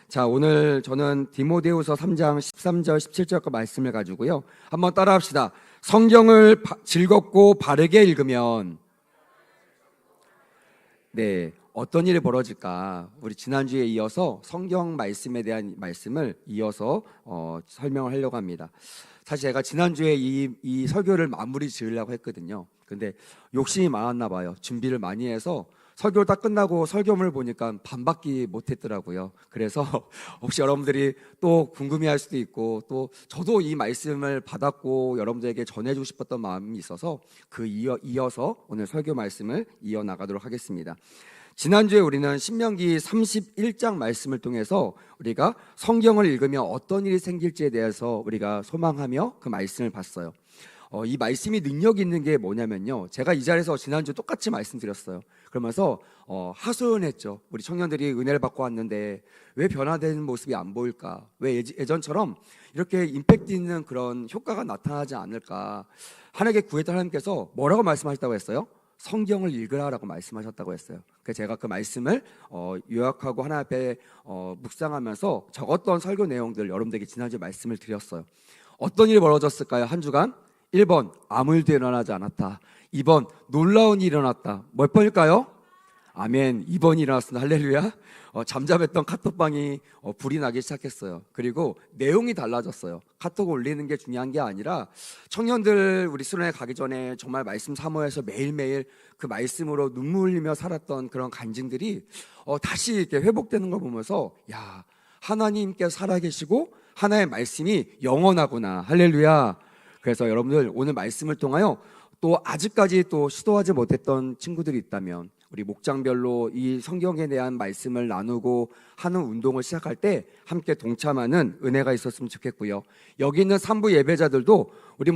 자, 오늘 저는 디모데후서 3장 13절 17절과 말씀을 가지고요. 한번 따라합시다. 성경을 즐겁고 바르게 읽으면 어떤 일이 벌어질까? 우리 지난주에 이어서 성경 말씀에 대한 말씀을 이어서 설명을 하려고 합니다. 사실 제가 지난주에 이 설교를 마무리 지으려고 했거든요. 근데 욕심이 많았나 봐요. 준비를 많이 해서 설교를 딱 끝나고 설교문을 보니까 반밖에 못했더라고요. 그래서 혹시 여러분들이 또 궁금해할 수도 있고, 또 저도 이 말씀을 받았고 여러분들에게 전해주고 싶었던 마음이 있어서 이어서 오늘 설교 말씀을 이어나가도록 하겠습니다. 지난주에 우리는 신명기 31장 말씀을 통해서 우리가 성경을 읽으면 어떤 일이 생길지에 대해서 우리가 소망하며 그 말씀을 봤어요. 이 말씀이 능력이 있는 게 뭐냐면요, 제가 이 자리에서 지난주 똑같이 말씀드렸어요. 그러면서 하소연했죠. 우리 청년들이 은혜를 받고 왔는데 왜 변화되는 모습이 안 보일까? 왜 예전처럼 이렇게 임팩트 있는 그런 효과가 나타나지 않을까? 하나님께 구했던 하나님께서 뭐라고 말씀하셨다고 했어요? 성경을 읽으라라고 말씀하셨다고 했어요. 그래서 제가 그 말씀을 요약하고 하나님 앞에 묵상하면서 적었던 설교 내용들을 여러분들에게 지난주에 말씀을 드렸어요. 어떤 일이 벌어졌을까요? 한 주간? 1번 아무 일도 일어나지 않았다. 2번 놀라운 일이 일어났다. 몇 번일까요? 아멘. 2번이 일어났습니다. 할렐루야. 잠잠했던 카톡방이 불이 나기 시작했어요. 그리고 내용이 달라졌어요. 카톡 올리는 게 중요한 게 아니라 청년들 우리 수련회 가기 전에 정말 말씀 사모해서 매일매일 그 말씀으로 눈물 흘리며 살았던 그런 간증들이 다시 이렇게 회복되는 걸 보면서, 야, 하나님께서 살아계시고 하나의 말씀이 영원하구나. 할렐루야. 그래서 여러분들 오늘 말씀을 통하여 또 아직까지 또 시도하지 못했던 친구들이 있다면 우리 목장별로 이 성경에 대한 말씀을 나누고 하는 운동을 시작할 때 함께 동참하는 은혜가 있었으면 좋겠고요. 여기 있는 산부 예배자들도 우리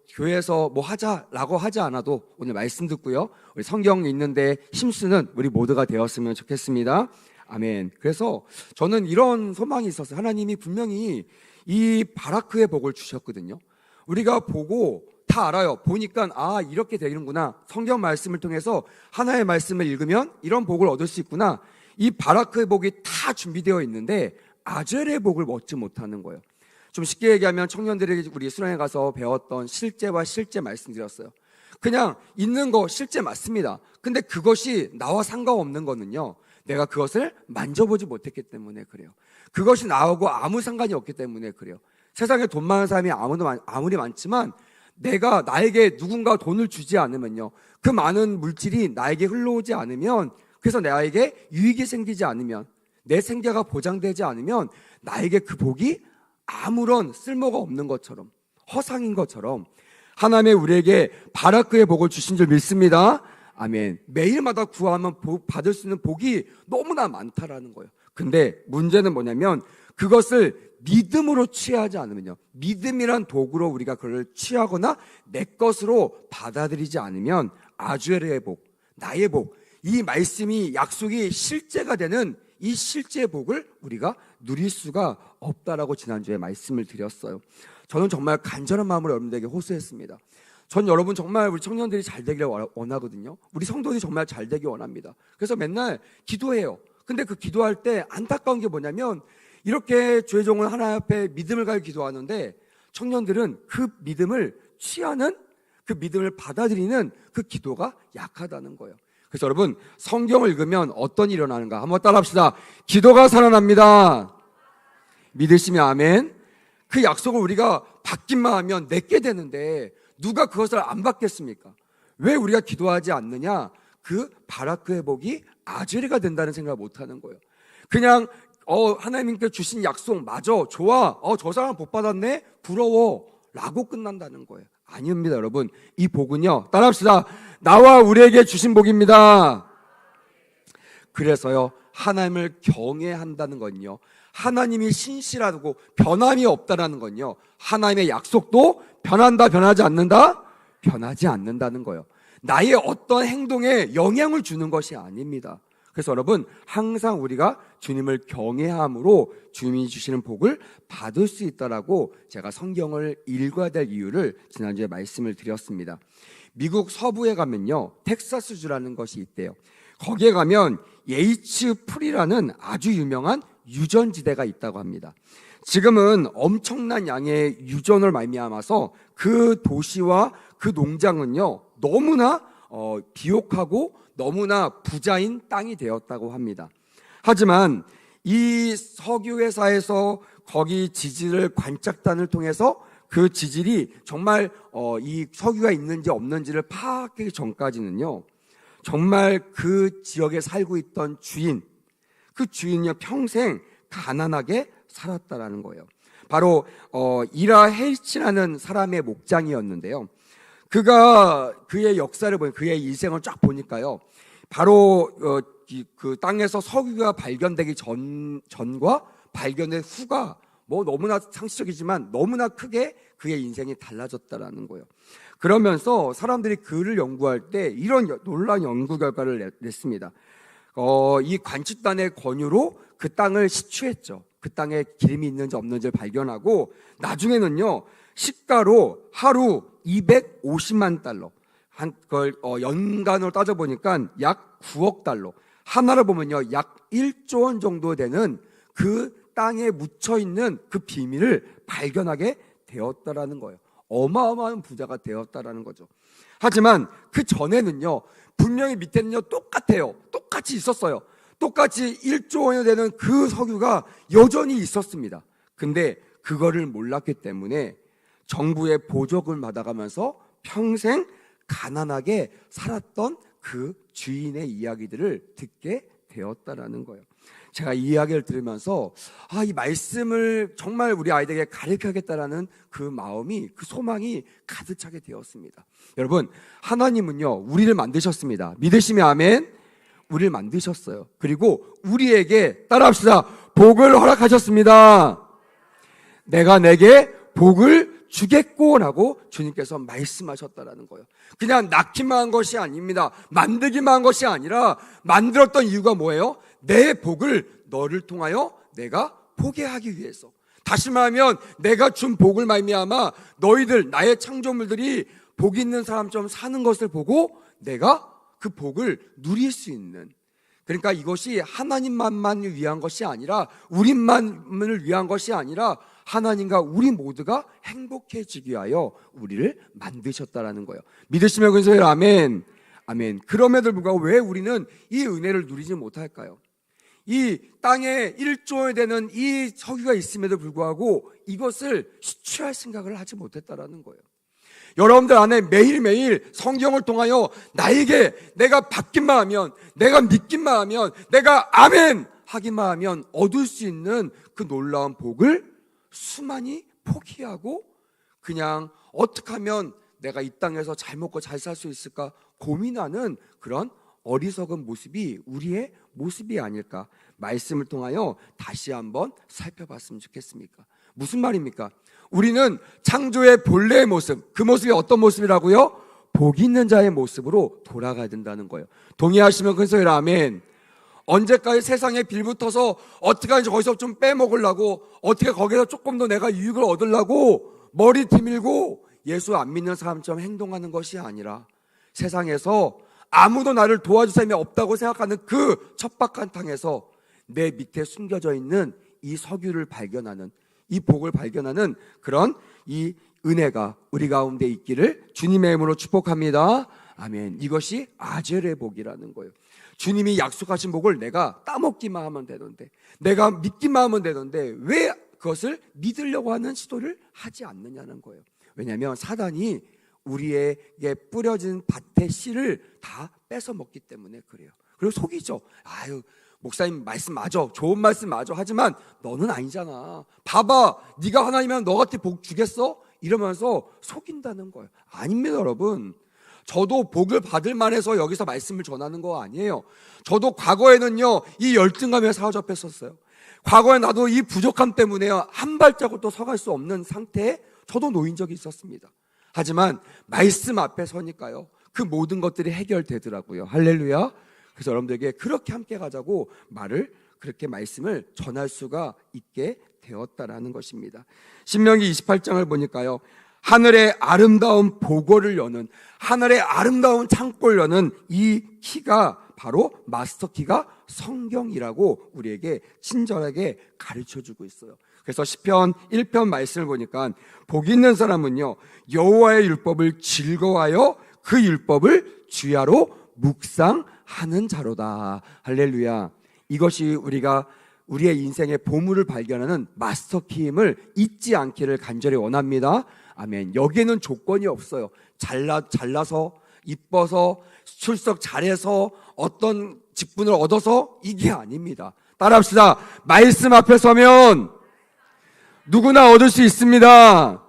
교회에서 하자라고 하지 않아도 오늘 말씀 듣고요, 우리 성경 읽는데 힘쓰는 우리 모두가 되었으면 좋겠습니다. 아멘. 그래서 저는 이런 소망이 있었어요. 하나님이 분명히 이 바라크의 복을 주셨거든요. 우리가 보고 다 알아요. 보니까 이렇게 되는구나. 성경 말씀을 통해서 하나의 말씀을 읽으면 이런 복을 얻을 수 있구나. 이 바라크의 복이 다 준비되어 있는데 아젤의 복을 얻지 못하는 거예요. 좀 쉽게 얘기하면 청년들이 우리 수련회 가서 배웠던 실제와 실제 말씀드렸어요. 그냥 있는 거 실제 맞습니다. 근데 그것이 나와 상관없는 거는요, 내가 그것을 만져보지 못했기 때문에 그래요. 그것이 나하고 아무 상관이 없기 때문에 그래요. 세상에 돈 많은 사람이 아무리 많지만 나에게 누군가 돈을 주지 않으면요, 그 많은 물질이 나에게 흘러오지 않으면, 그래서 나에게 유익이 생기지 않으면, 내 생계가 보장되지 않으면 나에게 그 복이 아무런 쓸모가 없는 것처럼, 허상인 것처럼 하나님의 우리에게 바라크의 복을 주신 줄 믿습니다. 아멘. 매일마다 구하면 받을 수 있는 복이 너무나 많다라는 거예요. 근데 문제는 뭐냐면 그것을 믿음으로 취하지 않으면요, 믿음이란 도구로 우리가 그걸 취하거나 내 것으로 받아들이지 않으면 아주엘의 복, 나의 복, 이 말씀이 약속이 실제가 되는 이 실제의 복을 우리가 누릴 수가 없다라고 지난주에 말씀을 드렸어요. 저는 정말 간절한 마음으로 여러분들에게 호소했습니다. 전 여러분 정말 우리 청년들이 잘 되기를 원하거든요. 우리 성도들이 정말 잘 되기 원합니다. 그래서 맨날 기도해요. 근데 그 기도할 때 안타까운 게 뭐냐면, 이렇게 주의 종은 하나님 앞에 믿음을 가지고 기도하는데 청년들은 그 믿음을 취하는, 그 믿음을 받아들이는 그 기도가 약하다는 거예요. 그래서 여러분, 성경을 읽으면 어떤 일이 일어나는가 한번 따라합시다. 기도가 살아납니다. 믿으시면 아멘. 그 약속을 우리가 받기만 하면 내게 되는데 누가 그것을 안 받겠습니까? 왜 우리가 기도하지 않느냐? 그 바라크의 복이 아젤이가 된다는 생각을 못하는 거예요. 그냥 하나님께 주신 약속 맞아, 좋아, 저 사람 복 받았네, 부러워 라고 끝난다는 거예요. 아닙니다. 여러분, 이 복은요, 따라합시다. 나와 우리에게 주신 복입니다. 그래서요, 하나님을 경외한다는 건요, 하나님이 신실하고 변함이 없다라는 건요, 하나님의 약속도 변한다, 변하지 않는다? 변하지 않는다는 거예요. 나의 어떤 행동에 영향을 주는 것이 아닙니다. 그래서 여러분, 항상 우리가 주님을 경외함으로 주님이 주시는 복을 받을 수 있다라고 제가 성경을 읽어야 될 이유를 지난주에 말씀을 드렸습니다. 미국 서부에 가면요, 텍사스주라는 것이 있대요. 거기에 가면 예이츠 풀이라는 아주 유명한 유전지대가 있다고 합니다. 지금은 엄청난 양의 유전을 말미암아서 그 도시와 그 농장은요 너무나 비옥하고 너무나 부자인 땅이 되었다고 합니다. 하지만 이 석유회사에서 거기 지질을 관측단을 통해서 그 지질이 정말 이 석유가 있는지 없는지를 파악하기 전까지는요 정말 그 지역에 살고 있던 그 주인이 평생 가난하게 살았다라는 거예요. 바로 이라 헬치라는 사람의 목장이었는데요. 그의 역사를 보니 그의 일생을 쫙 보니까요. 바로 그 땅에서 석유가 발견되기 전과 발견된 후가 뭐 너무나 상식적이지만 너무나 크게 그의 인생이 달라졌다라는 거예요. 그러면서 사람들이 그를 연구할 때 이런 놀라운 연구 결과를 냈습니다. 이 관측단의 권유로 그 땅을 시추했죠. 그 땅에 기름이 있는지 없는지를 발견하고 나중에는요 시가로 하루 250만 달러 그걸 연간으로 따져보니까 약 9억 달러 하나를 보면요 약 1조 원 정도 되는 그 땅에 묻혀있는 그 비밀을 발견하게 되었다라는 거예요. 어마어마한 부자가 되었다라는 거죠. 하지만 그 전에는요 분명히 밑에는요 똑같이 있었어요. 똑같이 1조 원이 되는 그 석유가 여전히 있었습니다. 근데 그거를 몰랐기 때문에 정부의 보조금을 받아가면서 평생 가난하게 살았던 그 주인의 이야기들을 듣게 되었다라는 거예요. 제가 이 이야기를 들으면서 이 말씀을 정말 우리 아이들에게 가르쳐야겠다라는 그 마음이, 그 소망이 가득 차게 되었습니다. 여러분, 하나님은요 우리를 만드셨습니다. 믿으시면 아멘. 우리를 만드셨어요. 그리고 우리에게 따라합시다. 복을 허락하셨습니다. 내가 내게 복을 주겠고라고 주님께서 말씀하셨다라는 거예요. 그냥 낳기만 한 것이 아닙니다. 만들기만 한 것이 아니라 만들었던 이유가 뭐예요? 내 복을 너를 통하여 내가 보게 하기 위해서. 다시 말하면 내가 준 복을 말미암아 너희들 나의 창조물들이 복 있는 사람처럼 사는 것을 보고 내가 그 복을 누릴 수 있는, 그러니까 이것이 하나님만을 위한 것이 아니라 우리만을 위한 것이 아니라 하나님과 우리 모두가 행복해지기 위하여 우리를 만드셨다라는 거예요. 믿으시면 그래서 아멘. 아멘. 그럼에도 불구하고 왜 우리는 이 은혜를 누리지 못할까요? 이 땅에 1조에 되는 이 석유가 있음에도 불구하고 이것을 시추할 생각을 하지 못했다라는 거예요. 여러분들 안에 매일매일 성경을 통하여 나에게 내가 받기만 하면, 내가 믿기만 하면, 내가 아멘 하기만 하면 얻을 수 있는 그 놀라운 복을 수많이 포기하고 그냥 어떻게 하면 내가 이 땅에서 잘 먹고 잘 살 수 있을까 고민하는 그런 어리석은 모습이 우리의 모습이 아닐까, 말씀을 통하여 다시 한번 살펴봤으면 좋겠습니까? 무슨 말입니까? 우리는 창조의 본래의 모습, 그 모습이 어떤 모습이라고요? 복 있는 자의 모습으로 돌아가야 된다는 거예요. 동의하시면 큰 소리로 아멘. 언제까지 세상에 빌붙어서 어떻게 하는지 거기서 좀 빼먹으려고, 어떻게 거기서 조금 더 내가 유익을 얻으려고 머리 디밀고 예수 안 믿는 사람처럼 행동하는 것이 아니라 세상에서 아무도 나를 도와줄 사람이 없다고 생각하는 그 척박한 땅에서 내 밑에 숨겨져 있는 이 석유를 발견하는, 이 복을 발견하는 그런 이 은혜가 우리 가운데 있기를 주님의 이름으로 축복합니다. 아멘. 이것이 아젤의 복이라는 거예요. 주님이 약속하신 복을 내가 따먹기만 하면 되는데, 내가 믿기만 하면 되는데 왜 그것을 믿으려고 하는 시도를 하지 않느냐는 거예요. 왜냐하면 사단이 우리에게 뿌려진 밭의 씨를 다 뺏어 먹기 때문에 그래요. 그리고 속이죠. 아유, 목사님 말씀 맞아, 좋은 말씀 맞아, 하지만 너는 아니잖아. 봐봐, 네가 하나님이면 너한테 복 주겠어? 이러면서 속인다는 거예요. 아닙니다, 여러분. 저도 복을 받을 만해서 여기서 말씀을 전하는 거 아니에요. 저도 과거에는요 이 열등감에 사로잡혔었어요. 과거에 나도 이 부족함 때문에 한 발자국도 서갈 수 없는 상태에 저도 놓인 적이 있었습니다. 하지만 말씀 앞에 서니까요 그 모든 것들이 해결되더라고요. 할렐루야. 그래서 여러분들에게 그렇게 함께 가자고 그렇게 말씀을 전할 수가 있게 되었다라는 것입니다. 신명기 28장을 보니까요, 하늘의 아름다운 보고를 여는, 하늘의 아름다운 창고를 여는 이 키가 바로 마스터키가 성경이라고 우리에게 친절하게 가르쳐주고 있어요. 그래서 시편 1편 말씀을 보니까 복 있는 사람은요 여호와의 율법을 즐거워하여 그 율법을 주야로 묵상하는 자로다. 할렐루야. 이것이 우리가 우리의 인생의 보물을 발견하는 마스터키임을 잊지 않기를 간절히 원합니다. 아멘. 여기에는 조건이 없어요. 잘나서 이뻐서 출석 잘해서 어떤 직분을 얻어서 이게 아닙니다. 따라합시다. 말씀 앞에 서면 누구나 얻을 수 있습니다.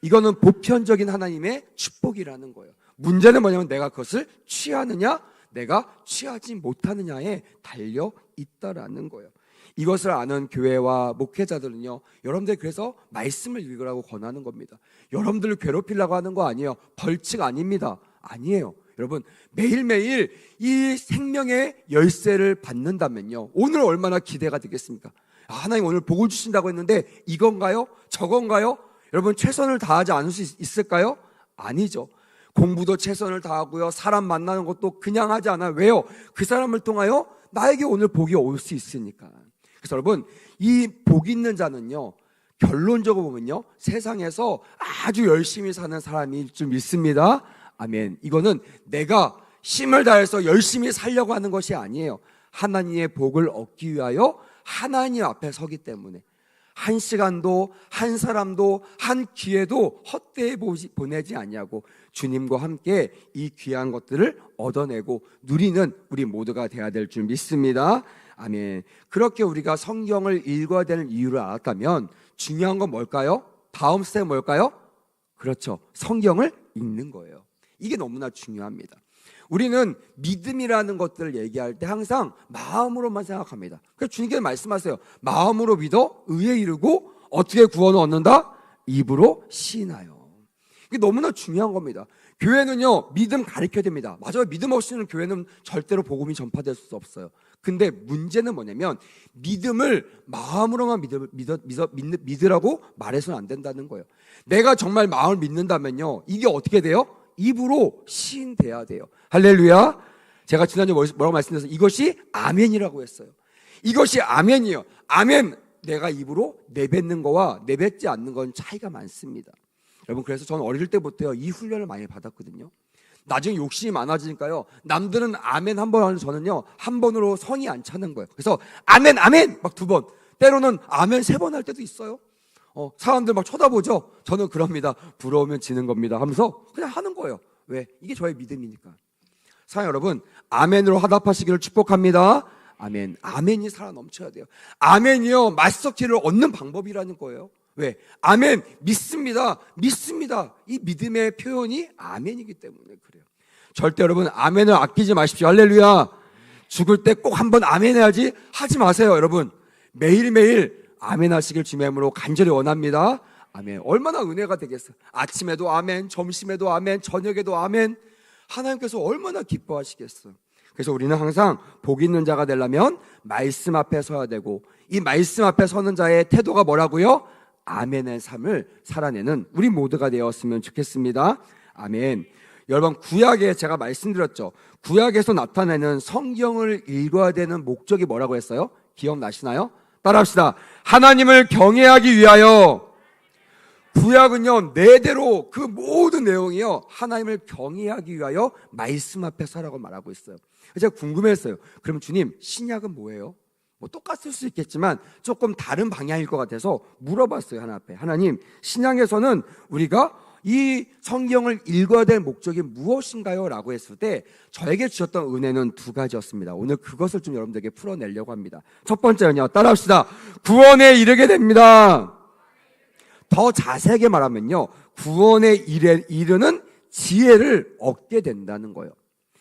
이거는 보편적인 하나님의 축복이라는 거예요. 문제는 뭐냐면 내가 그것을 취하느냐 내가 취하지 못하느냐에 달려 있다라는 거예요. 이것을 아는 교회와 목회자들은요 여러분들 그래서 말씀을 읽으라고 권하는 겁니다. 여러분들을 괴롭히려고 하는 거 아니에요. 벌칙 아닙니다. 아니에요. 여러분 매일매일 이 생명의 열쇠를 받는다면요 오늘 얼마나 기대가 되겠습니까? 하나님 오늘 복을 주신다고 했는데 이건가요? 저건가요? 여러분 최선을 다하지 않을 수 있을까요? 아니죠. 공부도 최선을 다하고요 사람 만나는 것도 그냥 하지 않아요. 왜요? 그 사람을 통하여 나에게 오늘 복이 올 수 있으니까. 그래서 여러분 이 복 있는 자는요 결론적으로 보면요 세상에서 아주 열심히 사는 사람일 줄 믿습니다. 아멘. 이거는 내가 힘을 다해서 열심히 살려고 하는 것이 아니에요. 하나님의 복을 얻기 위하여 하나님 앞에 서기 때문에 한 시간도 한 사람도 한 기회도 헛되이 보내지 아니하고 주님과 함께 이 귀한 것들을 얻어내고 누리는 우리 모두가 되어야 될 줄 믿습니다. 아멘. 그렇게 우리가 성경을 읽어야 되는 이유를 알았다면 중요한 건 뭘까요? 다음 스텝 뭘까요? 그렇죠. 성경을 읽는 거예요. 이게 너무나 중요합니다. 우리는 믿음이라는 것들을 얘기할 때 항상 마음으로만 생각합니다. 그래서 주님께서 말씀하세요. 마음으로 믿어 의에 이르고 어떻게 구원을 얻는다? 입으로 시인하여. 이게 너무나 중요한 겁니다. 교회는요 믿음 가르쳐야 됩니다. 맞아요. 믿음 없이는 교회는 절대로 복음이 전파될 수 없어요. 근데 문제는 뭐냐면 믿음을 마음으로만 믿으라고 말해서는 안 된다는 거예요. 내가 정말 마음을 믿는다면요 이게 어떻게 돼요? 입으로 시인돼야 돼요. 할렐루야. 제가 지난주에 뭐라고 말씀드렸어요? 이것이 아멘이라고 했어요. 이것이 아멘이에요. 아멘. 내가 입으로 내뱉는 거와 내뱉지 않는 건 차이가 많습니다. 여러분 그래서 저는 어릴 때부터요 이 훈련을 많이 받았거든요. 나중에 욕심이 많아지니까요 남들은 아멘 한 번 하는 저는요 한 번으로 성이 안 차는 거예요. 그래서 아멘 아멘 막 2번 때로는 아멘 3번 할 때도 있어요. 사람들 막 쳐다보죠. 저는 그럽니다. 부러우면 지는 겁니다 하면서 그냥 하는 거예요. 왜? 이게 저의 믿음이니까. 사랑 여러분 아멘으로 화답하시기를 축복합니다. 아멘. 아멘이 살아 넘쳐야 돼요. 아멘이요 마스터키를 얻는 방법이라는 거예요. 왜? 아멘. 믿습니다. 믿습니다. 이 믿음의 표현이 아멘이기 때문에 그래요. 절대 여러분 아멘을 아끼지 마십시오. 할렐루야. 죽을 때 꼭 한번 아멘 해야지 하지 마세요. 여러분 매일매일 아멘 하시길 주님의 이름으로 간절히 원합니다. 아멘. 얼마나 은혜가 되겠어요. 아침에도 아멘, 점심에도 아멘, 저녁에도 아멘. 하나님께서 얼마나 기뻐하시겠어요. 그래서 우리는 항상 복 있는 자가 되려면 말씀 앞에 서야 되고 이 말씀 앞에 서는 자의 태도가 뭐라고요? 아멘의 삶을 살아내는 우리 모두가 되었으면 좋겠습니다. 아멘. 여러분 구약에 제가 말씀드렸죠. 구약에서 나타내는 성경을 읽어야 되는 목적이 뭐라고 했어요? 기억나시나요? 따라합시다. 하나님을 경외하기 위하여. 구약은요 내대로 그 모든 내용이요 하나님을 경외하기 위하여 말씀 앞에 서라고 말하고 있어요. 제가 궁금했어요. 그럼 주님 신약은 뭐예요? 뭐 똑같을 수 있겠지만 조금 다른 방향일 것 같아서 물어봤어요. 하나님 앞에. 하나님 신약에서는 우리가 이 성경을 읽어야 될 목적이 무엇인가요? 라고 했을 때 저에게 주셨던 은혜는 2가지였습니다. 오늘 그것을 좀 여러분들에게 풀어내려고 합니다. 첫 번째는요 따라합시다. 구원에 이르게 됩니다. 더 자세하게 말하면요 구원에 이르는 지혜를 얻게 된다는 거예요.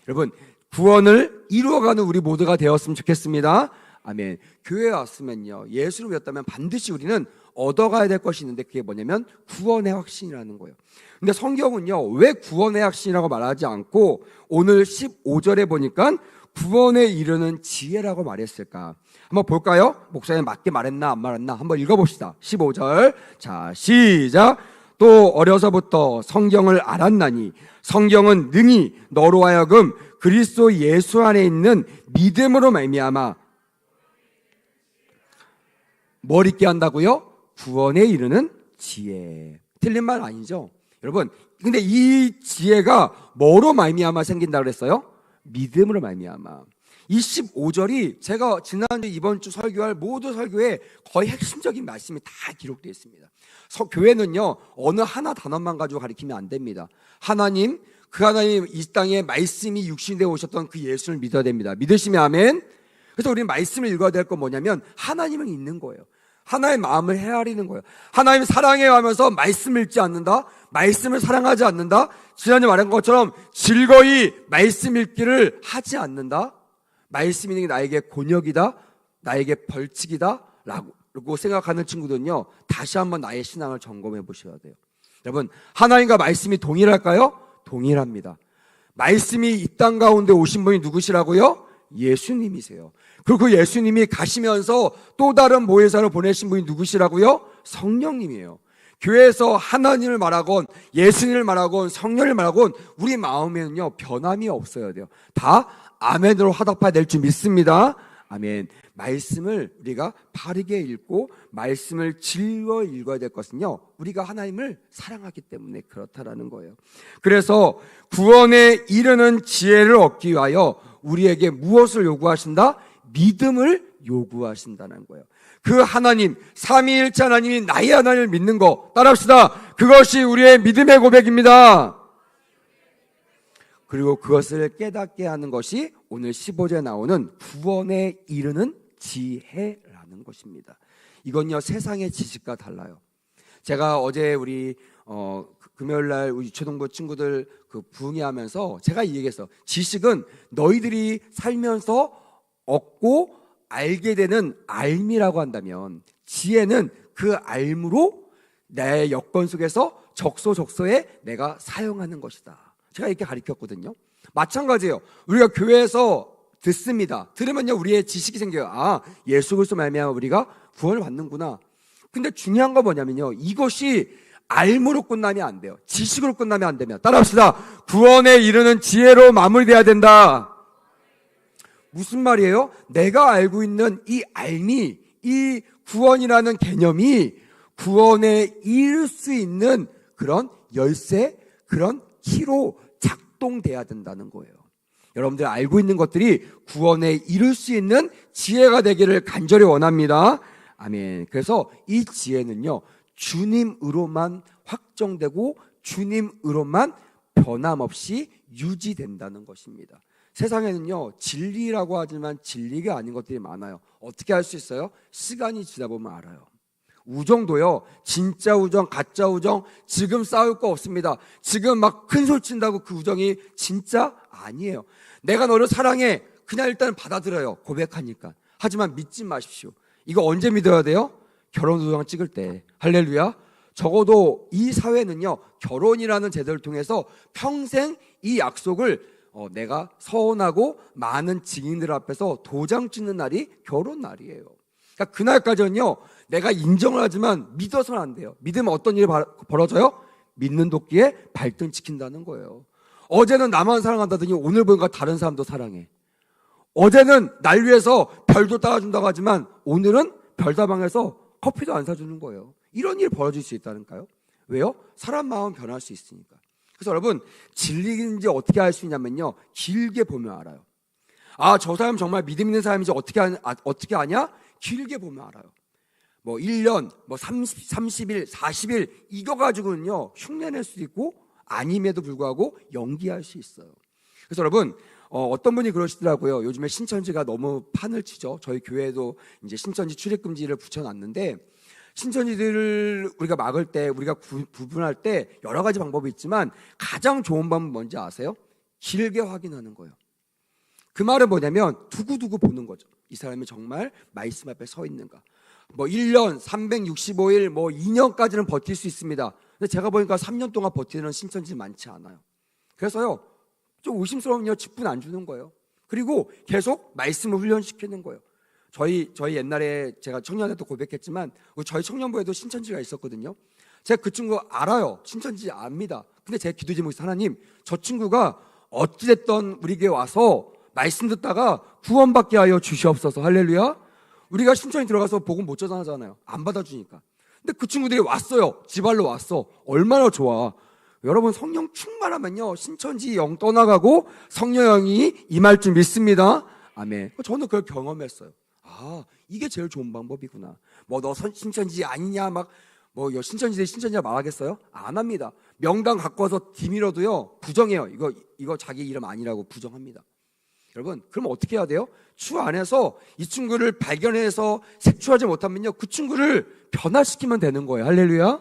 여러분 구원을 이루어가는 우리 모두가 되었으면 좋겠습니다. 아멘. 교회에 왔으면요 예수를 믿었다면 반드시 우리는 얻어가야 될 것이 있는데 그게 뭐냐면 구원의 확신이라는 거예요. 근데 성경은요 왜 구원의 확신이라고 말하지 않고 오늘 15절에 보니까 구원에 이르는 지혜라고 말했을까? 한번 볼까요? 목사님 맞게 말했나 안 말했나 한번 읽어봅시다. 15절 자 시작. 또 어려서부터 성경을 알았나니 성경은 능히 너로 하여금 그리스도 예수 안에 있는 믿음으로 말미암아 뭘 있게 한다고요? 구원에 이르는 지혜. 틀린 말 아니죠? 여러분, 근데 이 지혜가 뭐로 말미암아 생긴다고 그랬어요? 믿음으로 말미암아. 이 15절이 제가 지난주 이번 주 설교할 모든 설교에 거의 핵심적인 말씀이 다 기록되어 있습니다. 교회는요 어느 하나 단어만 가지고 가리키면 안 됩니다. 하나님, 그 하나님 이 땅에 말씀이 육신되어 오셨던 그 예수를 믿어야 됩니다. 믿으시면 아멘. 그래서 우리는 말씀을 읽어야 될 건 뭐냐면 하나님을 읽는 거예요. 하나의 마음을 헤아리는 거예요. 하나님 사랑해요 하면서 말씀을 읽지 않는다, 말씀을 사랑하지 않는다, 지난주에 말한 것처럼 즐거이 말씀 읽기를 하지 않는다, 말씀 읽는 게 나에게 곤욕이다, 나에게 벌칙이다 라고 생각하는 친구들은요 다시 한번 나의 신앙을 점검해 보셔야 돼요. 여러분, 하나님과 말씀이 동일할까요? 동일합니다. 말씀이 이 땅 가운데 오신 분이 누구시라고요? 예수님이세요. 그리고 그 예수님이 가시면서 또 다른 보혜사를 보내신 분이 누구시라고요? 성령님이에요. 교회에서 하나님을 말하건 예수님을 말하건 성령을 말하건 우리 마음에는요 변함이 없어야 돼요. 다 아멘으로 화답해야 될 줄 믿습니다. 아멘. 말씀을 우리가 바르게 읽고 말씀을 즐거이 읽어야 될 것은요 우리가 하나님을 사랑하기 때문에 그렇다라는 거예요. 그래서 구원에 이르는 지혜를 얻기 위하여 우리에게 무엇을 요구하신다? 믿음을 요구하신다는 거예요. 그 하나님, 삼위일체 하나님이 나의 하나님을 믿는 거 따라합시다. 그것이 우리의 믿음의 고백입니다. 그리고 그것을 깨닫게 하는 것이 오늘 15절에 나오는 구원에 이르는 지혜라는 것입니다. 이건요 세상의 지식과 달라요. 제가 어제 우리 금요일날 우리 유초동부 친구들 그 부흥회하면서 제가 이 얘기했어. 지식은 너희들이 살면서 얻고 알게 되는 알미라고 한다면, 지혜는 그 알므로 내 여건 속에서 적소적소에 내가 사용하는 것이다. 제가 이렇게 가르쳤거든요. 마찬가지예요. 우리가 교회에서 듣습니다. 들으면요 우리의 지식이 생겨요. 아, 예수 그리스도 말미암아 우리가 구원을 받는구나. 근데 중요한 건 뭐냐면요 이것이 알므로 끝나면 안 돼요. 지식으로 끝나면 안 됩니다. 따라합시다. 구원에 이르는 지혜로 마무리돼야 된다. 무슨 말이에요? 내가 알고 있는 이 알미, 이 구원이라는 개념이 구원에 이를 수 있는 그런 열쇠, 그런 키로 작동돼야 된다는 거예요. 여러분들 알고 있는 것들이 구원에 이룰 수 있는 지혜가 되기를 간절히 원합니다. 아멘. 그래서 이 지혜는요 주님으로만 확정되고 주님으로만 변함없이 유지된다는 것입니다. 세상에는요 진리라고 하지만 진리가 아닌 것들이 많아요. 어떻게 알 수 있어요? 시간이 지나 보면 알아요. 우정도요 진짜 우정, 가짜 우정, 지금 싸울 거 없습니다. 지금 막 큰 소리 친다고 그 우정이 진짜 아니에요. 내가 너를 사랑해, 그냥 일단 받아들여요. 고백하니까. 하지만 믿지 마십시오. 이거 언제 믿어야 돼요? 결혼 도장 찍을 때. 할렐루야. 적어도 이 사회는요 결혼이라는 제도를 통해서 평생 이 약속을 내가 서운하고 많은 증인들 앞에서 도장 찍는 날이 결혼 날이에요. 그러니까 그날까지는요 내가 인정을 하지만 믿어서는 안 돼요. 믿으면 어떤 일이 벌어져요? 믿는 도끼에 발등 찍힌다는 거예요. 어제는 나만 사랑한다더니 오늘 보니까 다른 사람도 사랑해. 어제는 날 위해서 별도 따라준다고 하지만 오늘은 별다방에서 커피도 안 사주는 거예요. 이런 일이 벌어질 수 있다니까요. 왜요? 사람 마음은 변할 수 있으니까. 그래서 여러분 진리인지 어떻게 알 수 있냐면요 길게 보면 알아요. 아, 저 사람 정말 믿음 있는 사람인지 어떻게 아냐? 길게 보면 알아요. 뭐 1년, 뭐 30일, 40일 이거 가지고는요 흉내낼 수도 있고 아님에도 불구하고 연기할 수 있어요. 그래서 여러분 어떤 분이 그러시더라고요. 요즘에 신천지가 너무 판을 치죠. 저희 교회도 이제 신천지 출입금지를 붙여놨는데 신천지들을 우리가 막을 때, 우리가 구분할 때 여러 가지 방법이 있지만 가장 좋은 방법은 뭔지 아세요? 길게 확인하는 거예요. 그 말은 뭐냐면 두고두고 보는 거죠. 이 사람이 정말 말씀 앞에 서 있는가. 뭐 1년, 365일, 뭐 2년까지는 버틸 수 있습니다. 근데 제가 보니까 3년 동안 버티는 신천지 많지 않아요. 그래서요 좀 의심스러우면 직분 안 주는 거예요. 그리고 계속 말씀을 훈련시키는 거예요. 저희 옛날에 제가 청년회 때 고백했지만 저희 청년부에도 신천지가 있었거든요. 제가 그 친구 알아요. 신천지 압니다. 근데 제 기도 제목이 하나님, 저 친구가 어찌됐든 우리에게 와서 말씀 듣다가 구원받게 하여 주시옵소서. 할렐루야. 우리가 신천지 들어가서 복음 못 전하잖아요. 안 받아주니까. 근데 그 친구들이 왔어요. 지발로 왔어. 얼마나 좋아. 여러분, 성령 충만하면요, 신천지 영 떠나가고 성령이 임할 줄 믿습니다. 아멘. 저는 그걸 경험했어요. 아, 이게 제일 좋은 방법이구나. 뭐 너 신천지 아니냐, 막 뭐 신천지냐 말하겠어요? 안 합니다. 명단 갖고 와서 디밀어도요 부정해요. 이거 자기 이름 아니라고 부정합니다. 여러분, 그럼 어떻게 해야 돼요? 주 안에서 이 친구를 발견해서 색출하지 못하면요, 그 친구를 변화시키면 되는 거예요. 할렐루야.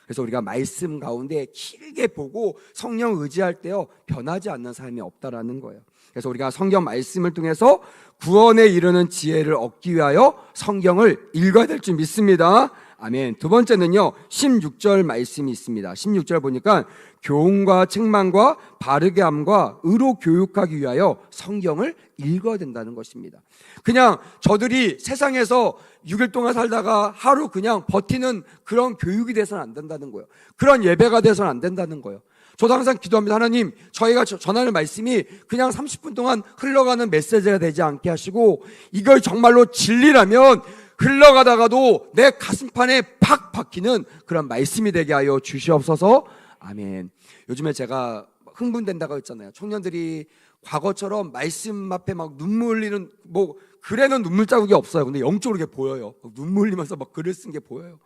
그래서 우리가 말씀 가운데 길게 보고 성령 의지할 때요, 변하지 않는 삶이 없다라는 거예요. 그래서 우리가 성경 말씀을 통해서 구원에 이르는 지혜를 얻기 위하여 성경을 읽어야 될 줄 믿습니다. 아멘. 두 번째는요, 16절 말씀이 있습니다. 16절 보니까 교훈과 책망과 바르게 함과 의로 교육하기 위하여 성경을 읽어야 된다는 것입니다. 그냥 저들이 세상에서 6일 동안 살다가 하루 그냥 버티는 그런 교육이 돼서는 안 된다는 거예요. 그런 예배가 돼서는 안 된다는 거예요. 저도 항상 기도합니다. 하나님, 저희가 전하는 말씀이 그냥 30분 동안 흘러가는 메시지가 되지 않게 하시고, 이걸 정말로 진리라면 흘러가다가도 내 가슴판에 팍 박히는 그런 말씀이 되게 하여 주시옵소서. 아멘. 요즘에 제가 흥분된다고 했잖아요. 청년들이 과거처럼 말씀 앞에 막 눈물 흘리는, 뭐 글에는 눈물 자국이 없어요. 근데 영적으로 이게 보여요. 눈물 흘리면서 막 글을 쓴 게 보여요.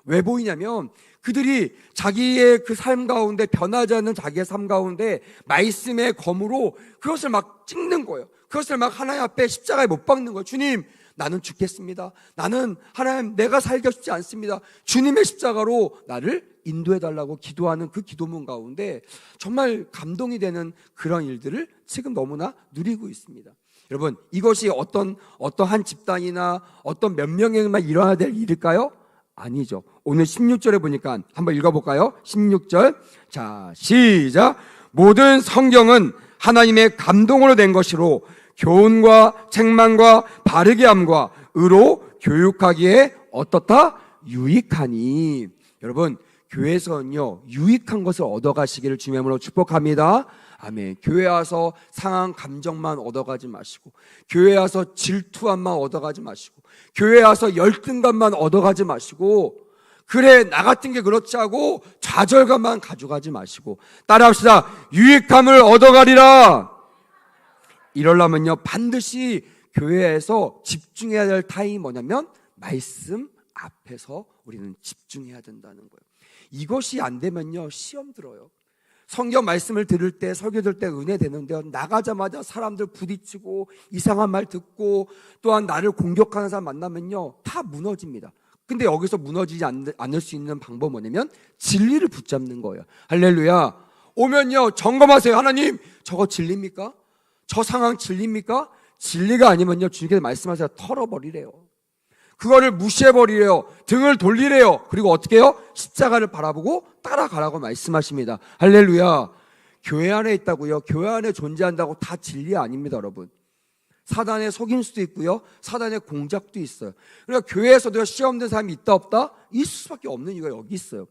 왜 보이냐면 그들이 자기의 그 삶 가운데, 변하지 않는 자기의 삶 가운데 말씀의 검으로 그것을 막 찍는 거예요. 그것을 막 하나님 앞에 십자가에 못 박는 거예요. 주님, 나는 죽겠습니다. 나는 하나님, 내가 살고 싶지 않습니다. 주님의 십자가로 나를 인도해달라고 기도하는 그 기도문 가운데 정말 감동이 되는 그런 일들을 지금 너무나 누리고 있습니다. 여러분, 이것이 어떠한 집단이나 어떤 몇 명에만 일어나야 될 일일까요? 아니죠. 오늘 16절에 보니까 한번 읽어볼까요? 16절. 자, 시작. 모든 성경은 하나님의 감동으로 된 것이로 교훈과 책망과 바르게 함과 의로 교육하기에 어떻다? 유익하니. 여러분, 교회에서는요, 유익한 것을 얻어가시기를 주님의 이름으로 축복합니다. 아멘. 교회 와서 상한 감정만 얻어가지 마시고, 교회 와서 질투함만 얻어가지 마시고, 교회 와서 열등감만 얻어가지 마시고, 그래 나 같은 게 그렇지 하고 좌절감만 가져가지 마시고, 따라합시다. 유익함을 얻어가리라. 이러려면요, 반드시 교회에서 집중해야 될 타임이 뭐냐면 말씀 앞에서 우리는 집중해야 된다는 거예요. 이것이 안 되면요, 시험 들어요. 성경 말씀을 들을 때, 설교 들을 때 은혜 되는데요, 나가자마자 사람들 부딪히고 이상한 말 듣고 또한 나를 공격하는 사람 만나면요, 다 무너집니다. 근데 여기서 무너지지 않을 수 있는 방법은 뭐냐면 진리를 붙잡는 거예요. 할렐루야. 오면요, 점검하세요. 하나님, 저거 진리입니까? 저 상황 진리입니까? 진리가 아니면요, 주님께서 말씀하세요. 털어버리래요. 그거를 무시해버리래요. 등을 돌리래요. 그리고 어떻게 해요? 십자가를 바라보고 따라가라고 말씀하십니다. 할렐루야. 교회 안에 있다고요, 교회 안에 존재한다고 다 진리 아닙니다, 여러분. 사단의 속임 수도 있고요, 사단의 공작도 있어요. 그러니까 교회에서도 시험된 사람이 있다 없다? 있을 수밖에 없는 이유가 여기 있어요.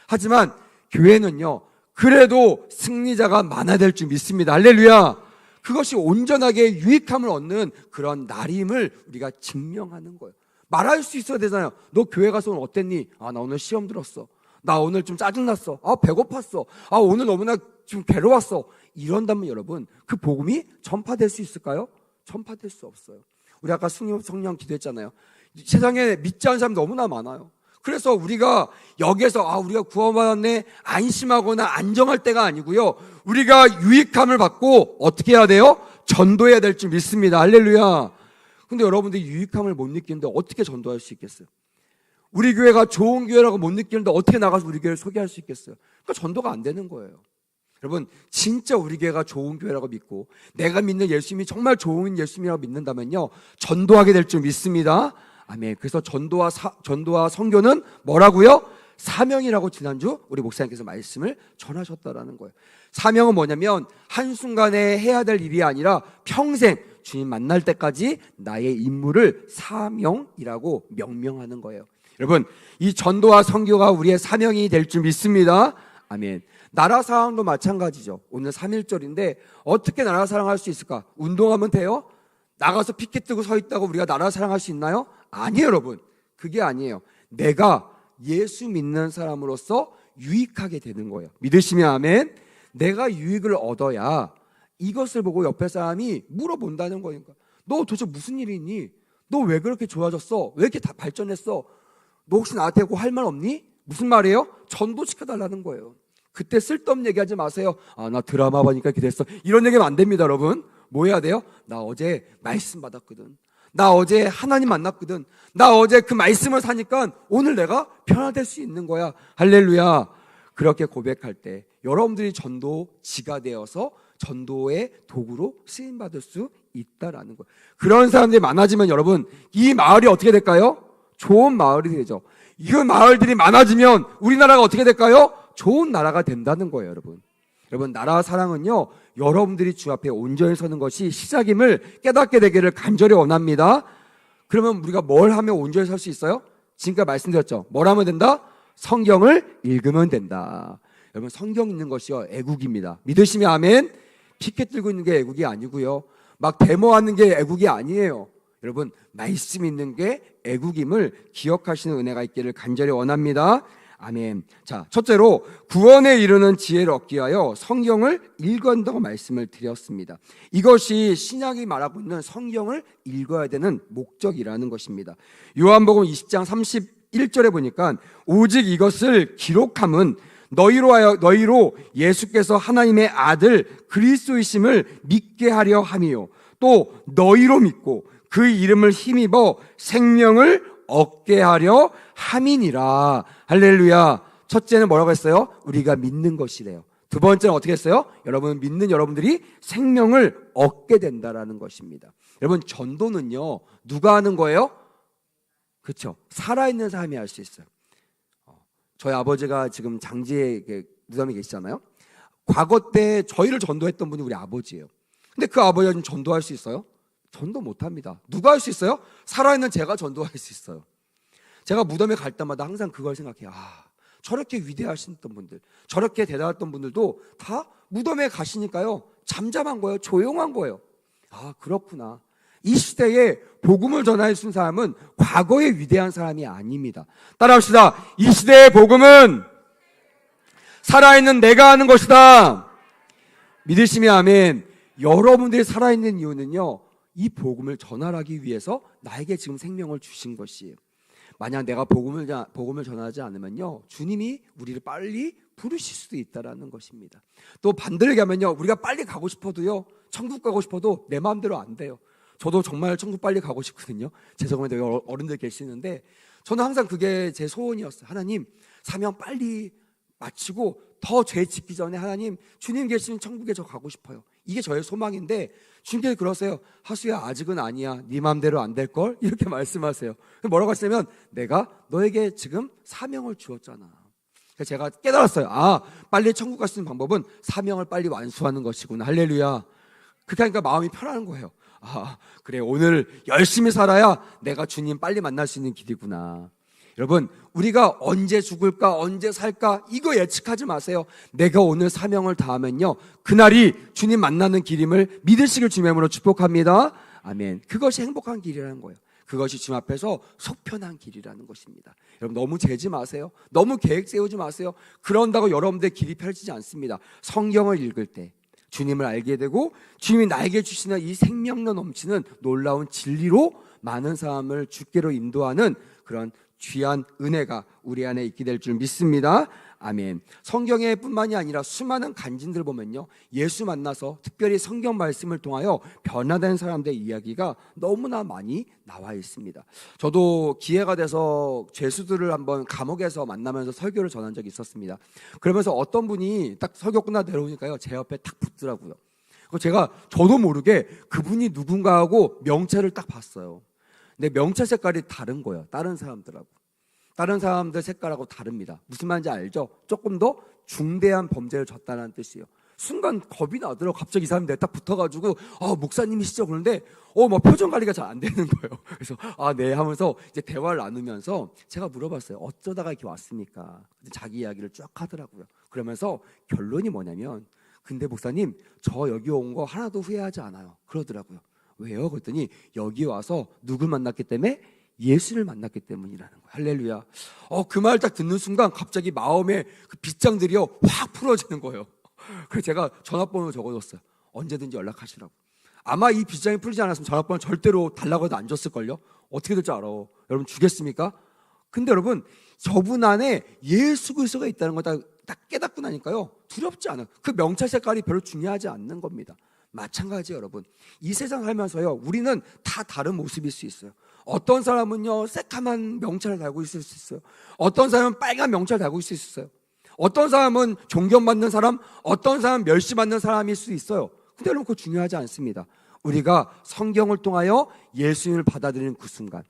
하지만 교회는요, 그래도 승리자가 많아야 될 줄 믿습니다. 할렐루야. 그것이 온전하게 유익함을 얻는 그런 날임을 우리가 증명하는 거예요. 말할 수 있어야 되잖아요. 너 교회 가서 오늘 어땠니? 아, 나 오늘 시험 들었어. 나 오늘 좀 짜증났어. 아, 배고팠어. 아, 오늘 너무나 좀 괴로웠어. 이런다면 여러분, 그 복음이 전파될 수 있을까요? 전파될 수 없어요. 우리 아까 성령 기도했잖아요. 세상에 믿지 않는 사람 너무나 많아요. 그래서 우리가 여기에서 우리가 구원받았네 안심하거나 안정할 때가 아니고요, 우리가 유익함을 받고 어떻게 해야 돼요? 전도해야 될 줄 믿습니다. 할렐루야. 근데 여러분들이 유익함을 못 느끼는데 어떻게 전도할 수 있겠어요? 우리 교회가 좋은 교회라고 못 느끼는데 어떻게 나가서 우리 교회를 소개할 수 있겠어요? 그러니까 전도가 안 되는 거예요. 여러분, 진짜 우리 교회가 좋은 교회라고 믿고 내가 믿는 예수님이 정말 좋은 예수님이라고 믿는다면요, 전도하게 될 줄 믿습니다. 아멘. 그래서 전도와 선교는 뭐라고요? 사명이라고 지난주 우리 목사님께서 말씀을 전하셨다라는 거예요. 사명은 뭐냐면 한순간에 해야 될 일이 아니라 평생 주님 만날 때까지 나의 임무를 사명이라고 명명하는 거예요. 여러분, 이 전도와 선교가 우리의 사명이 될 줄 믿습니다. 아멘. 나라 사랑도 마찬가지죠. 오늘 3.1절인데 어떻게 나라 사랑할 수 있을까? 운동하면 돼요? 나가서 피켓 들고 서 있다고 우리가 나라 사랑할 수 있나요? 아니에요, 여러분. 그게 아니에요. 내가 예수 믿는 사람으로서 유익하게 되는 거예요. 믿으시면 아멘. 내가 유익을 얻어야 이것을 보고 옆에 사람이 물어본다는 거니까. 너 도대체 무슨 일이 있니? 너 왜 그렇게 좋아졌어? 왜 이렇게 다 발전했어? 너 혹시 나한테 할 말 없니? 무슨 말이에요? 전도시켜달라는 거예요. 그때 쓸데없는 얘기하지 마세요. 아, 나 드라마 보니까 이렇게 됐어. 이런 얘기하면 안 됩니다, 여러분. 뭐 해야 돼요? 나 어제 말씀 받았거든. 나 어제 하나님 만났거든. 나 어제 그 말씀을 사니까 오늘 내가 변화될 수 있는 거야. 할렐루야. 그렇게 고백할 때 여러분들이 전도지가 되어서 전도의 도구로 쓰임받을 수 있다라는 거예요. 그런 사람들이 많아지면 여러분, 이 마을이 어떻게 될까요? 좋은 마을이 되죠. 이 마을들이 많아지면 우리나라가 어떻게 될까요? 좋은 나라가 된다는 거예요, 여러분. 여러분, 나라 사랑은요, 여러분들이 주 앞에 온전히 서는 것이 시작임을 깨닫게 되기를 간절히 원합니다. 그러면 우리가 뭘 하면 온전히 설 수 있어요? 지금까지 말씀드렸죠. 뭘 하면 된다? 성경을 읽으면 된다. 여러분, 성경 읽는 것이요, 애국입니다. 믿으시면 아멘. 피켓 들고 있는 게 애국이 아니고요, 막 데모하는 게 애국이 아니에요. 여러분, 말씀 있는 게 애국임을 기억하시는 은혜가 있기를 간절히 원합니다. 아멘. 자, 첫째로 구원에 이르는 지혜를 얻기 위하여 성경을 읽어야 한다고 말씀을 드렸습니다. 이것이 신약이 말하고 있는 성경을 읽어야 되는 목적이라는 것입니다. 요한복음 20장 31절에 보니까 오직 이것을 기록함은 너희로 예수께서 하나님의 아들 그리스도이심을 믿게 하려 함이요, 또 너희로 믿고 그 이름을 힘입어 생명을 얻게 하려 함이니라. 할렐루야. 첫째는 뭐라고 했어요? 우리가 믿는 것이래요. 두 번째는 어떻게 했어요? 여러분, 믿는 여러분들이 생명을 얻게 된다라는 것입니다. 여러분, 전도는요, 누가 하는 거예요? 그렇죠. 살아있는 사람이 할 수 있어요. 저희 아버지가 지금 장지에 무덤에 계시잖아요. 과거 때 저희를 전도했던 분이 우리 아버지예요. 근데 그 아버지가 좀 전도할 수 있어요? 전도 못합니다. 누가 할 수 있어요? 살아있는 제가 전도할 수 있어요. 제가 무덤에 갈 때마다 항상 그걸 생각해요. 아, 저렇게 위대하셨던 분들, 저렇게 대단했던 분들도 다 무덤에 가시니까요, 잠잠한 거예요. 조용한 거예요. 아, 그렇구나. 이 시대에 복음을 전할 수 있는 사람은 과거의 위대한 사람이 아닙니다. 따라합시다. 이 시대의 복음은 살아있는 내가 하는 것이다. 믿으시면 아멘. 여러분들이 살아있는 이유는요, 이 복음을 전하기 위해서 나에게 지금 생명을 주신 것이에요. 만약 내가 복음을 전하지 않으면요, 주님이 우리를 빨리 부르실 수도 있다라는 것입니다. 또 반대로 가면요, 우리가 빨리 가고 싶어도요, 천국 가고 싶어도 내 마음대로 안 돼요. 저도 정말 천국 빨리 가고 싶거든요. 죄송한데 여기 어른들 계시는데 저는 항상 그게 제 소원이었어요. 하나님, 사명 빨리 마치고 더 죄 짓기 전에 하나님, 주님 계시는 천국에 저 가고 싶어요. 이게 저의 소망인데 주님께서 그러세요. 하수야, 아직은 아니야. 네 마음대로 안 될걸? 이렇게 말씀하세요. 뭐라고 하시냐면, 내가 너에게 지금 사명을 주었잖아. 그래서 제가 깨달았어요. 아, 빨리 천국 갈 수 있는 방법은 사명을 빨리 완수하는 것이구나. 할렐루야. 그렇게 하니까 마음이 편한 거예요. 아, 그래, 오늘 열심히 살아야 내가 주님 빨리 만날 수 있는 길이구나. 여러분, 우리가 언제 죽을까, 언제 살까, 이거 예측하지 마세요. 내가 오늘 사명을 다하면요, 그날이 주님 만나는 길임을 믿으시길 주님으로 축복합니다. 아멘. 그것이 행복한 길이라는 거예요. 그것이 주님 앞에서 속편한 길이라는 것입니다. 여러분, 너무 재지 마세요. 너무 계획 세우지 마세요. 그런다고 여러분들의 길이 펼치지 않습니다. 성경을 읽을 때 주님을 알게 되고 주님이 나에게 주시는 이 생명력 넘치는 놀라운 진리로 많은 사람을 주께로 인도하는 그런 귀한 은혜가 우리 안에 있게 될 줄 믿습니다. 아멘. 성경에 뿐만이 아니라 수많은 간증들 보면요, 예수 만나서 특별히 성경 말씀을 통하여 변화된 사람들의 이야기가 너무나 많이 나와 있습니다. 저도 기회가 돼서 죄수들을 한번 감옥에서 만나면서 설교를 전한 적이 있었습니다. 그러면서 어떤 분이 딱 설교 끝나고 내려오니까요, 제 옆에 탁 붙더라고요. 제가 저도 모르게 그분이 누군가 하고 명찰을 딱 봤어요. 근데 명찰 색깔이 다른 거예요. 다른 사람들하고. 다른 사람들 색깔하고 다릅니다. 무슨 말인지 알죠? 조금 더 중대한 범죄를 졌다는 뜻이에요. 순간 겁이 나더라고. 갑자기 이 사람이 내가 딱 붙어가지고 목사님이시죠? 그런데 막 표정 관리가 잘 안 되는 거예요. 그래서 네 하면서 이제 대화를 나누면서 제가 물어봤어요. 어쩌다가 이렇게 왔습니까? 자기 이야기를 쭉 하더라고요. 그러면서 결론이 뭐냐면, 근데 목사님 저 여기 온 거 하나도 후회하지 않아요. 그러더라고요. 왜요? 그랬더니 여기 와서 누굴 만났기 때문에? 예수를 만났기 때문이라는 거예요. 할렐루야. 그 말 딱 듣는 순간 갑자기 마음에 그 빗장들이요 확 풀어지는 거예요. 그래서 제가 전화번호 적어줬어요. 언제든지 연락하시라고. 아마 이 빗장이 풀리지 않았으면 전화번호 절대로 달라고 해도 안 줬을걸요. 어떻게 될지 알아. 여러분 주겠습니까? 근데 여러분 저분 안에 예수 그리스도가 있다는 걸 딱 깨닫고 나니까요 두렵지 않아요. 그 명찰 색깔이 별로 중요하지 않는 겁니다. 마찬가지 여러분, 이 세상 살면서요 우리는 다 다른 모습일 수 있어요. 어떤 사람은요 새카만 명찰을 달고 있을 수 있어요. 어떤 사람은 빨간 명찰을 달고 있을 수 있어요. 어떤 사람은 존경받는 사람, 어떤 사람은 멸시받는 사람일 수 있어요. 근데 여러분 그거 중요하지 않습니다. 우리가 성경을 통하여 예수님을 받아들이는 그 순간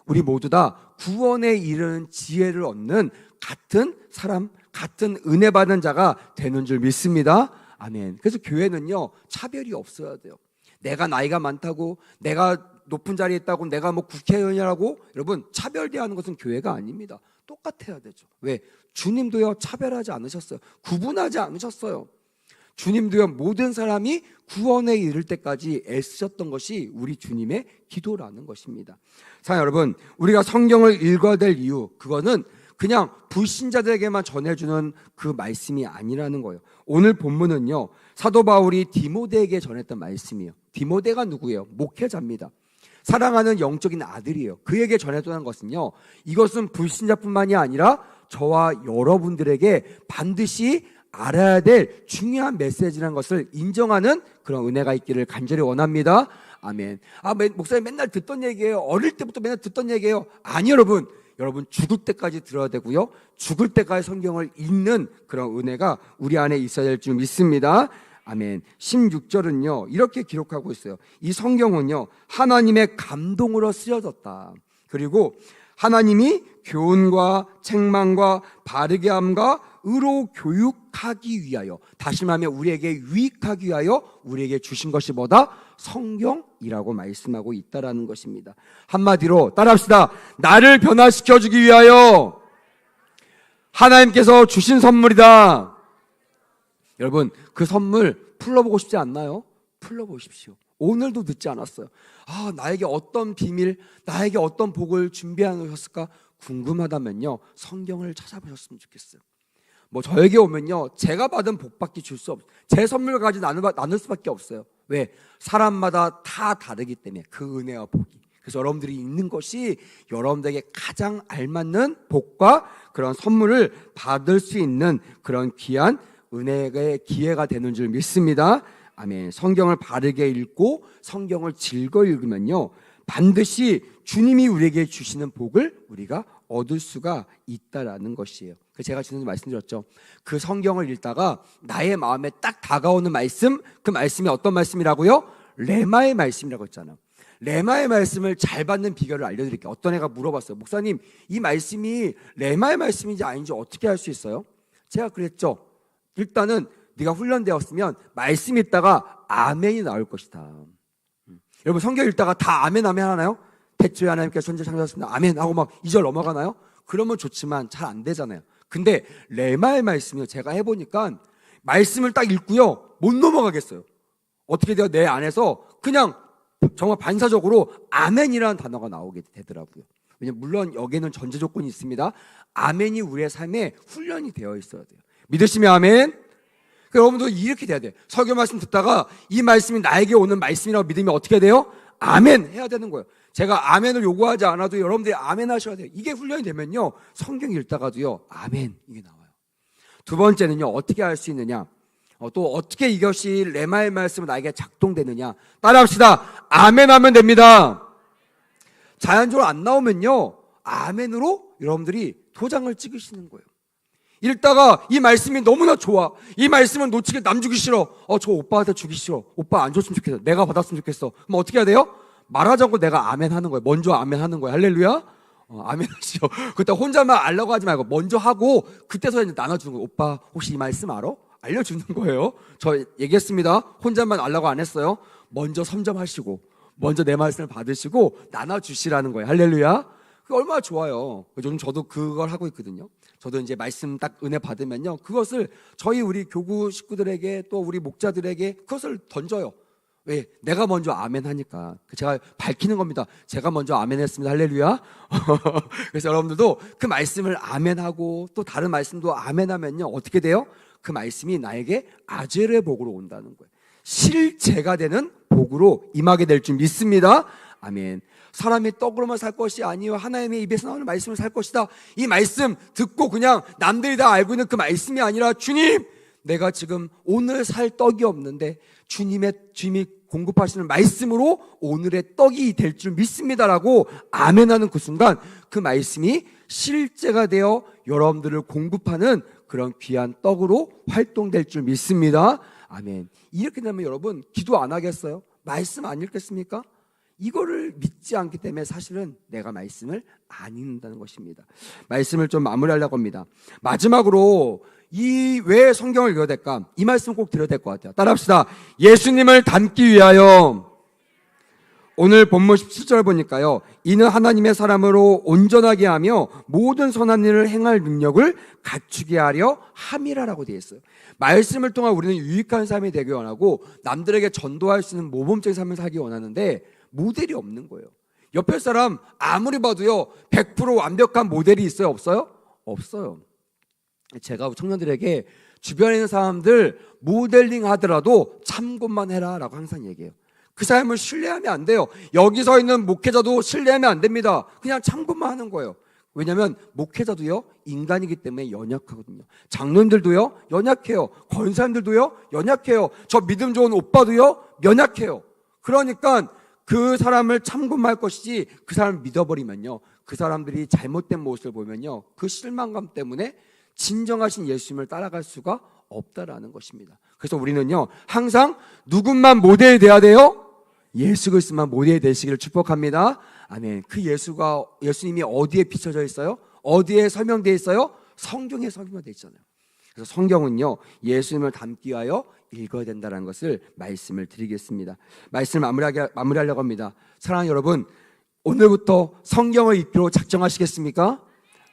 우리 모두 다 구원에 이르는 지혜를 얻는 같은 사람, 같은 은혜 받은 자가 되는 줄 믿습니다. 아멘. 그래서 교회는요 차별이 없어야 돼요. 내가 나이가 많다고, 내가 높은 자리에 있다고, 내가 국회의원이라고 여러분 차별대하는 것은 교회가 아닙니다. 똑같아야 되죠. 왜? 주님도요 차별하지 않으셨어요. 구분하지 않으셨어요. 주님도요 모든 사람이 구원에 이를 때까지 애쓰셨던 것이 우리 주님의 기도라는 것입니다. 자 여러분, 우리가 성경을 읽어야 될 이유, 그거는 그냥 불신자들에게만 전해주는 그 말씀이 아니라는 거예요. 오늘 본문은요 사도 바울이 디모데에게 전했던 말씀이에요. 디모데가 누구예요? 목회자입니다. 사랑하는 영적인 아들이에요. 그에게 전해주는 것은요 이것은 불신자뿐만이 아니라 저와 여러분들에게 반드시 알아야 될 중요한 메시지라는 것을 인정하는 그런 은혜가 있기를 간절히 원합니다. 아멘. 목사님 맨날 듣던 얘기예요. 어릴 때부터 맨날 듣던 얘기예요. 아니 여러분 죽을 때까지 들어야 되고요 죽을 때까지 성경을 읽는 그런 은혜가 우리 안에 있어야 될 줄 믿습니다. 아멘. 16절은요 이렇게 기록하고 있어요. 이 성경은요 하나님의 감동으로 쓰여졌다. 그리고 하나님이 교훈과 책망과 바르게 함과 의로 교육하기 위하여, 다시 말하면 우리에게 유익하기 위하여 우리에게 주신 것이 뭐다? 성경이라고 말씀하고 있다라는 것입니다. 한마디로 따라합시다. 나를 변화시켜주기 위하여 하나님께서 주신 선물이다. 여러분 그 선물 풀러보고 싶지 않나요? 풀러보십시오. 오늘도 늦지 않았어요. 나에게 어떤 비밀, 나에게 어떤 복을 준비해 놓으셨을까 궁금하다면요 성경을 찾아보셨으면 좋겠어요. 저에게 오면요 제가 받은 복밖에 줄 수 없어요. 제 선물을 가지고 나눌 수밖에 없어요. 왜? 사람마다 다 다르기 때문에 그 은혜와 복이. 그래서 여러분들이 읽는 것이 여러분들에게 가장 알맞는 복과 그런 선물을 받을 수 있는 그런 귀한 은혜의 기회가 되는 줄 믿습니다. 아멘. 성경을 바르게 읽고 성경을 즐거이 읽으면요 반드시 주님이 우리에게 주시는 복을 우리가 얻을 수가 있다라는 것이에요. 제가 지난주에 말씀드렸죠. 그 성경을 읽다가 나의 마음에 딱 다가오는 말씀, 그 말씀이 어떤 말씀이라고요? 레마의 말씀이라고 했잖아요. 레마의 말씀을 잘 받는 비결을 알려드릴게요. 어떤 애가 물어봤어요. 목사님 이 말씀이 레마의 말씀인지 아닌지 어떻게 알 수 있어요? 제가 그랬죠. 일단은 네가 훈련되었으면 말씀 읽다가 아멘이 나올 것이다. 여러분 성경 읽다가 다 아멘 하나요? 대초에 하나님께서 천지를 창조하셨습니다. 아멘 하고 막 2절 넘어가나요? 그러면 좋지만 잘 안 되잖아요. 근데 레마의 말씀이요 제가 해보니까 말씀을 딱 읽고요 못 넘어가겠어요. 어떻게 돼요? 내 안에서 그냥 정말 반사적으로 아멘이라는 단어가 나오게 되더라고요. 왜냐면 물론 여기에는 전제 조건이 있습니다. 아멘이 우리의 삶에 훈련이 되어 있어야 돼요. 믿으시면 아멘. 여러분도 이렇게 돼야 돼요. 설교 말씀 듣다가 이 말씀이 나에게 오는 말씀이라고 믿으면 어떻게 돼요? 아멘 해야 되는 거예요. 제가 아멘을 요구하지 않아도 여러분들이 아멘 하셔야 돼요. 이게 훈련이 되면요 성경 읽다가도요 아멘 이게 나와요. 두 번째는요 어떻게 할 수 있느냐, 또 어떻게 이것이 레마의 말씀은 나에게 작동되느냐. 따라합시다. 아멘 하면 됩니다. 자연적으로 안 나오면요 아멘으로 여러분들이 도장을 찍으시는 거예요. 읽다가 이 말씀이 너무나 좋아, 이 말씀은 놓치게 남 주기 싫어, 저 오빠한테 주기 싫어, 오빠 안 줬으면 좋겠어, 내가 받았으면 좋겠어. 그럼 어떻게 해야 돼요? 말하지 않고 내가 아멘 하는 거예요. 먼저 아멘 하는 거예요. 할렐루야. 아멘 하시죠. 그때 혼자만 알라고 하지 말고 먼저 하고 그때서 이제 나눠주는 거예요. 오빠 혹시 이 말씀 알아? 알려주는 거예요. 저 얘기했습니다. 혼자만 알라고 안 했어요. 먼저 선점하시고 먼저 내 말씀을 받으시고 나눠주시라는 거예요. 할렐루야. 그게 얼마나 좋아요. 저도 그걸 하고 있거든요. 저도 이제 말씀 딱 은혜 받으면요, 그것을 저희 우리 교구 식구들에게 또 우리 목자들에게 그것을 던져요. 왜? 내가 먼저 아멘 하니까. 제가 밝히는 겁니다. 제가 먼저 아멘 했습니다. 할렐루야. 그래서 여러분들도 그 말씀을 아멘하고 또 다른 말씀도 아멘하면요, 어떻게 돼요? 그 말씀이 나에게 아젤의 복으로 온다는 거예요. 실제가 되는 복으로 임하게 될 줄 믿습니다. 아멘. 사람이 떡으로만 살 것이 아니요 하나님의 입에서 나오는 말씀을 살 것이다. 이 말씀 듣고 그냥 남들이 다 알고 있는 그 말씀이 아니라, 주님, 내가 지금 오늘 살 떡이 없는데 주님이 공급하시는 말씀으로 오늘의 떡이 될 줄 믿습니다라고 아멘하는 그 순간 그 말씀이 실제가 되어 여러분들을 공급하는 그런 귀한 떡으로 활동될 줄 믿습니다. 아멘. 이렇게 되면 여러분 기도 안 하겠어요? 말씀 안 읽겠습니까? 이거를 믿지 않기 때문에 사실은 내가 말씀을 안 읽는다는 것입니다. 말씀을 좀 마무리하려고 합니다. 마지막으로 이 왜 성경을 읽어야 될까? 이 말씀 꼭 드려야 될 것 같아요. 따라합시다. 예수님을 닮기 위하여. 오늘 본문 17절 보니까요, 이는 하나님의 사람으로 온전하게 하며 모든 선한 일을 행할 능력을 갖추게 하려 함이라라고 되어 있어요. 말씀을 통한 우리는 유익한 삶이 되기 원하고 남들에게 전도할 수 있는 모범적인 삶을 살기 원하는데 모델이 없는 거예요. 옆에 사람 아무리 봐도요 100% 완벽한 모델이 있어요? 없어요? 없어요. 제가 청년들에게 주변에 있는 사람들 모델링 하더라도 참고만 해라 라고 항상 얘기해요. 그 사람을 신뢰하면 안 돼요. 여기 서 있는 목회자도 신뢰하면 안 됩니다. 그냥 참고만 하는 거예요. 왜냐하면 목회자도요 인간이기 때문에 연약하거든요. 장로님들도요 연약해요. 권사님들도요 연약해요. 저 믿음 좋은 오빠도요 연약해요. 그러니까 그 사람을 참고만 할 것이지, 그 사람을 믿어버리면요 그 사람들이 잘못된 모습을 보면요 그 실망감 때문에 진정하신 예수님을 따라갈 수가 없다라는 것입니다. 그래서 우리는요 항상 누군만 모델이 돼야 돼요? 예수 그리스도만 모델이 되시기를 축복합니다. 아멘. 그 예수님이 어디에 비춰져 있어요? 어디에 설명되어 있어요? 성경에 설명되어 있잖아요. 그래서 성경은요 예수님을 닮기 위하여 읽어야 된다는 것을 말씀을 드리겠습니다. 말씀을 마무리하려고 합니다. 사랑하는 여러분, 오늘부터 성경을 읽기로 작정하시겠습니까?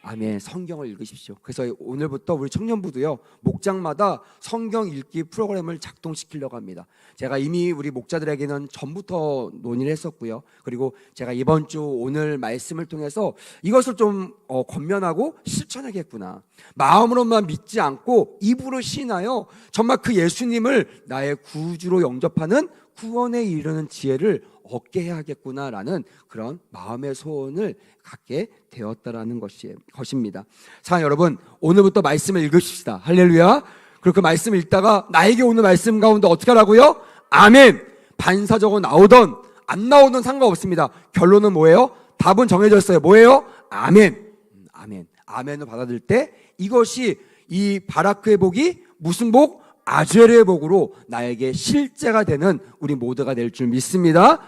아멘. 성경을 읽으십시오. 그래서 오늘부터 우리 청년부도요 목장마다 성경 읽기 프로그램을 작동시키려고 합니다. 제가 이미 우리 목자들에게는 전부터 논의를 했었고요. 그리고 제가 이번 주 오늘 말씀을 통해서 이것을 좀 권면하고 실천하겠구나, 마음으로만 믿지 않고 입으로 신하여 정말 그 예수님을 나의 구주로 영접하는 구원에 이르는 지혜를 얻게 해야겠구나라는 그런 마음의 소원을 갖게 되었다라는 것입니다. 사랑하는 여러분, 오늘부터 말씀을 읽으십시다. 할렐루야. 그리고 그 말씀을 읽다가 나에게 오는 말씀 가운데 어떻게 하라고요? 아멘. 반사적으로 나오던 안 나오던 상관없습니다. 결론은 뭐예요? 답은 정해져 있어요. 뭐예요? 아멘. 아멘. 아멘을 받아들일 때 이것이 이 바라크의 복이 무슨 복? 아젤의 복으로 나에게 실제가 되는 우리 모두가 될 줄 믿습니다.